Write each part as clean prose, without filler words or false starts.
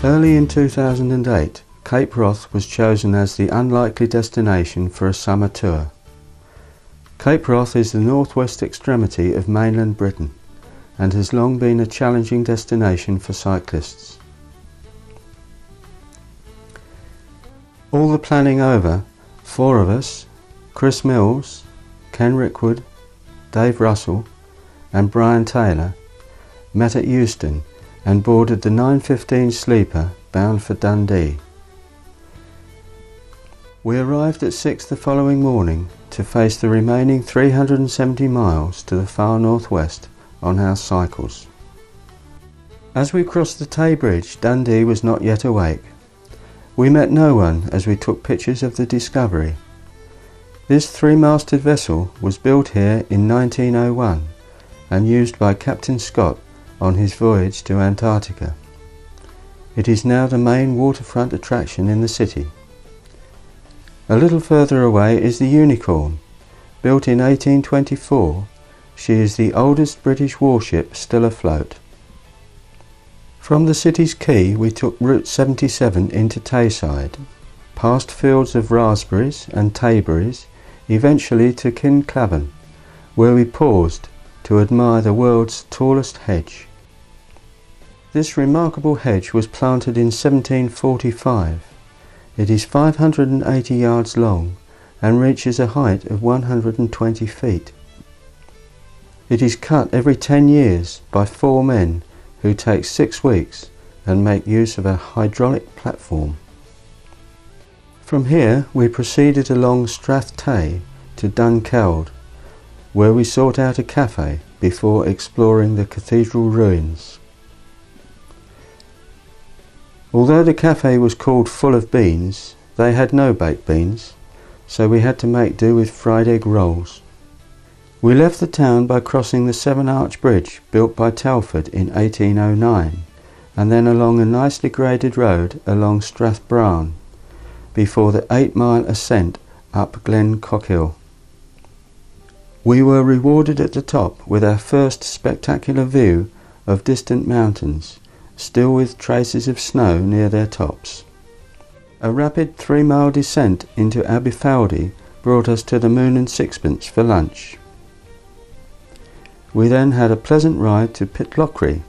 Early in 2008, Cape Wrath was chosen as the unlikely destination for a summer tour. Cape Wrath is the northwest extremity of mainland Britain and has long been a challenging destination for cyclists. All the planning over, 4 of us, Chris Mills, Ken Rickwood, Dave Russell and Brian Taylor, met at Euston and boarded the 9:15 sleeper bound for Dundee. We arrived at 6 the following morning to face the remaining 370 miles to the far northwest on our cycles. As we crossed the Tay Bridge, Dundee was not yet awake. We met no one as we took pictures of the Discovery. This 3-masted vessel was built here in 1901 and used by Captain Scott on his voyage to Antarctica. It is now the main waterfront attraction in the city. A little further away is the Unicorn. Built in 1824, she is the oldest British warship still afloat. From the city's quay we took Route 77 into Tayside, past fields of raspberries and tayberries, eventually to Kinclavan, where we paused to admire the world's tallest hedge. This remarkable hedge was planted in 1745. It is 580 yards long and reaches a height of 120 feet. It is cut every 10 years by 4 men who take 6 weeks and make use of a hydraulic platform. From here we proceeded along Strath Tay to Dunkeld, where we sought out a cafe before exploring the cathedral ruins. Although the cafe was called Full of Beans, they had no baked beans, so we had to make do with fried egg rolls. We left the town by crossing the Seven Arch Bridge built by Telford in 1809 and then along a nicely graded road along Strathbraan before the 8-mile ascent up Glen Cockhill. We were rewarded at the top with our first spectacular view of distant mountains, still with traces of snow near their tops. A rapid 3-mile descent into Aberfeldy brought us to the Moon and Sixpence for lunch. We then had a pleasant ride to Pitlochry,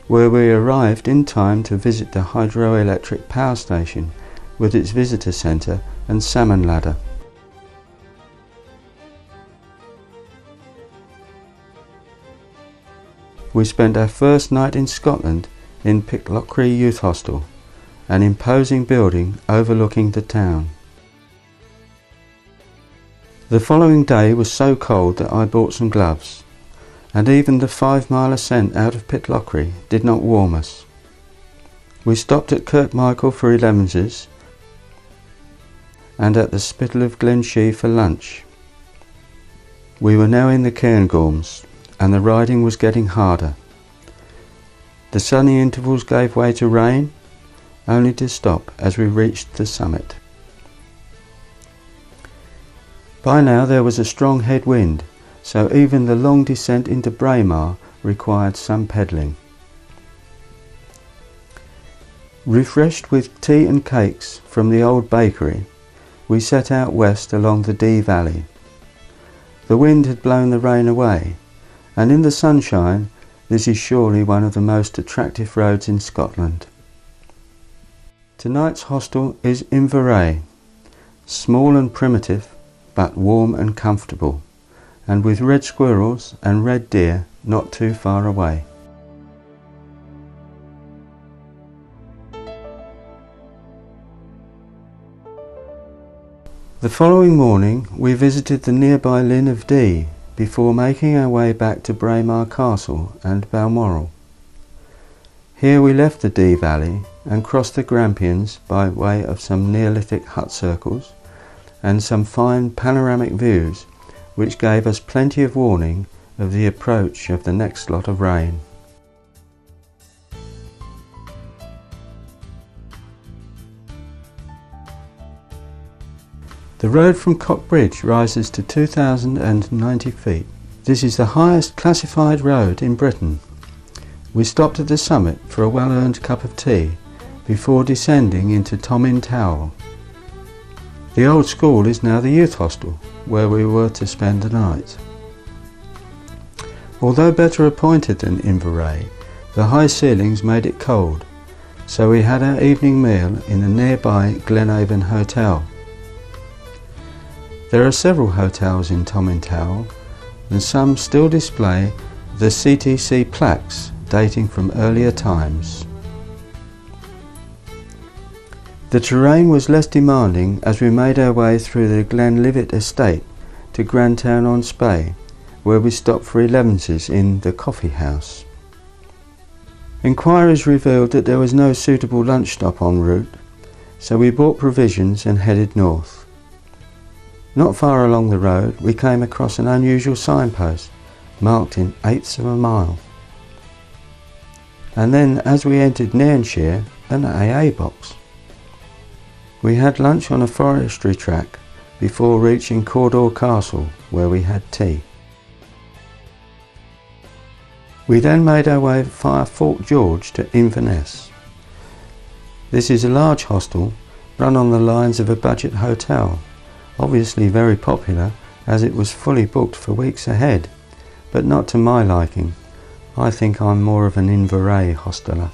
where we arrived in time to visit the hydroelectric power station with its visitor centre and salmon ladder. We spent our first night in Scotland in Pitlochry Youth Hostel, an imposing building overlooking the town. The following day was so cold that I bought some gloves, and even the 5-mile ascent out of Pitlochry did not warm us. We stopped at Kirkmichael for elevenses and at the Spittal of Glenshee for lunch. We were now in the Cairngorms and the riding was getting harder. The sunny intervals gave way to rain, only to stop as we reached the summit. By now there was a strong headwind, so even the long descent into Braemar required some pedalling. Refreshed with tea and cakes from the old bakery, we set out west along the Dee Valley. The wind had blown the rain away, and in the sunshine this is surely one of the most attractive roads in Scotland. Tonight's hostel is Inverray, small and primitive, but warm and comfortable, and with red squirrels and red deer not too far away. The following morning we visited the nearby Linn of Dee before making our way back to Braemar Castle and Balmoral. Here we left the Dee Valley and crossed the Grampians by way of some Neolithic hut circles and some fine panoramic views which gave us plenty of warning of the approach of the next lot of rain. The road from Cockbridge rises to 2,090 feet. This is the highest classified road in Britain. We stopped at the summit for a well-earned cup of tea before descending into Tomin Tower. The old school is now the youth hostel, where we were to spend the night. Although better appointed than Inverary, the high ceilings made it cold, so we had our evening meal in the nearby Glenavon Hotel. There are several hotels in Tomin Tower, and some still display the CTC plaques dating from earlier times. The terrain was less demanding as we made our way through the Glenlivet estate to Grantown-on-Spey, where we stopped for 11s in the Coffee House. Inquiries revealed that there was no suitable lunch stop en route, so we bought provisions and headed north. Not far along the road we came across an unusual signpost marked in 1/8 of a mile. And then as we entered Nairnshire, an AA box. We had lunch on a forestry track before reaching Cawdor Castle, where we had tea. We then made our way via Fort George to Inverness. This is a large hostel run on the lines of a budget hotel, obviously very popular as it was fully booked for weeks ahead, but not to my liking. I think I'm more of an Inverary hosteler.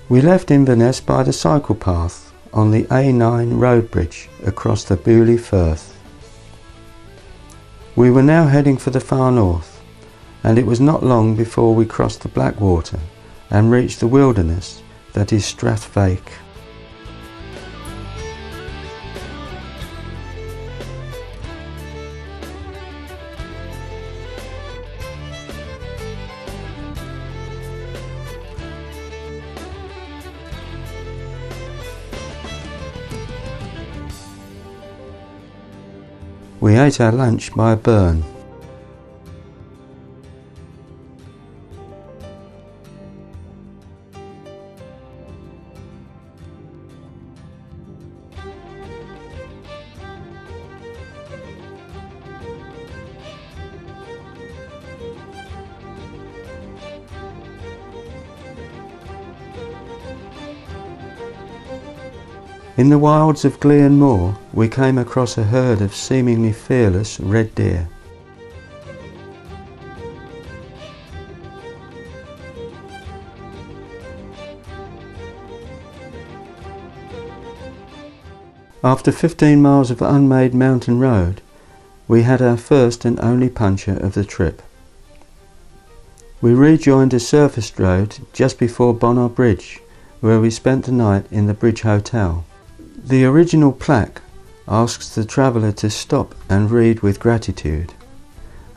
We left Inverness by the cycle path on the A9 road bridge across the Beaulieu Firth. We were now heading for the far north, and it was not long before we crossed the Blackwater and reached the wilderness that is Strathvaik. We ate our lunch by a burn. In the wilds of Glean Moor, we came across a herd of seemingly fearless red deer. After 15 miles of unmade mountain road, we had our first and only puncture of the trip. We rejoined a surfaced road just before Bonner Bridge, where we spent the night in the Bridge Hotel. The original plaque asks the traveller to stop and read with gratitude,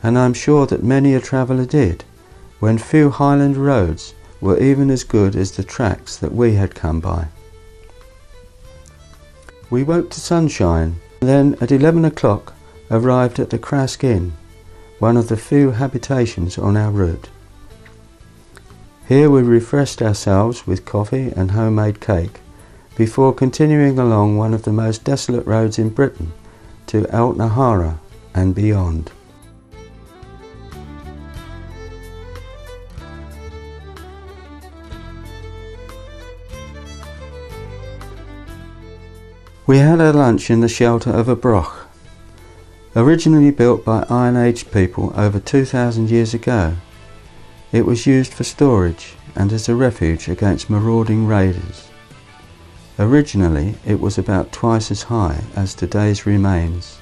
and I'm sure that many a traveller did, when few Highland roads were even as good as the tracks that we had come by. We woke to sunshine, and then at 11 o'clock arrived at the Crask Inn, one of the few habitations on our route. Here we refreshed ourselves with coffee and homemade cake, before continuing along one of the most desolate roads in Britain to Altnahara and beyond. We had our lunch in the shelter of a broch. Originally built by Iron Age people over 2,000 years ago, it was used for storage and as a refuge against marauding raiders. Originally, it was about twice as high as today's remains.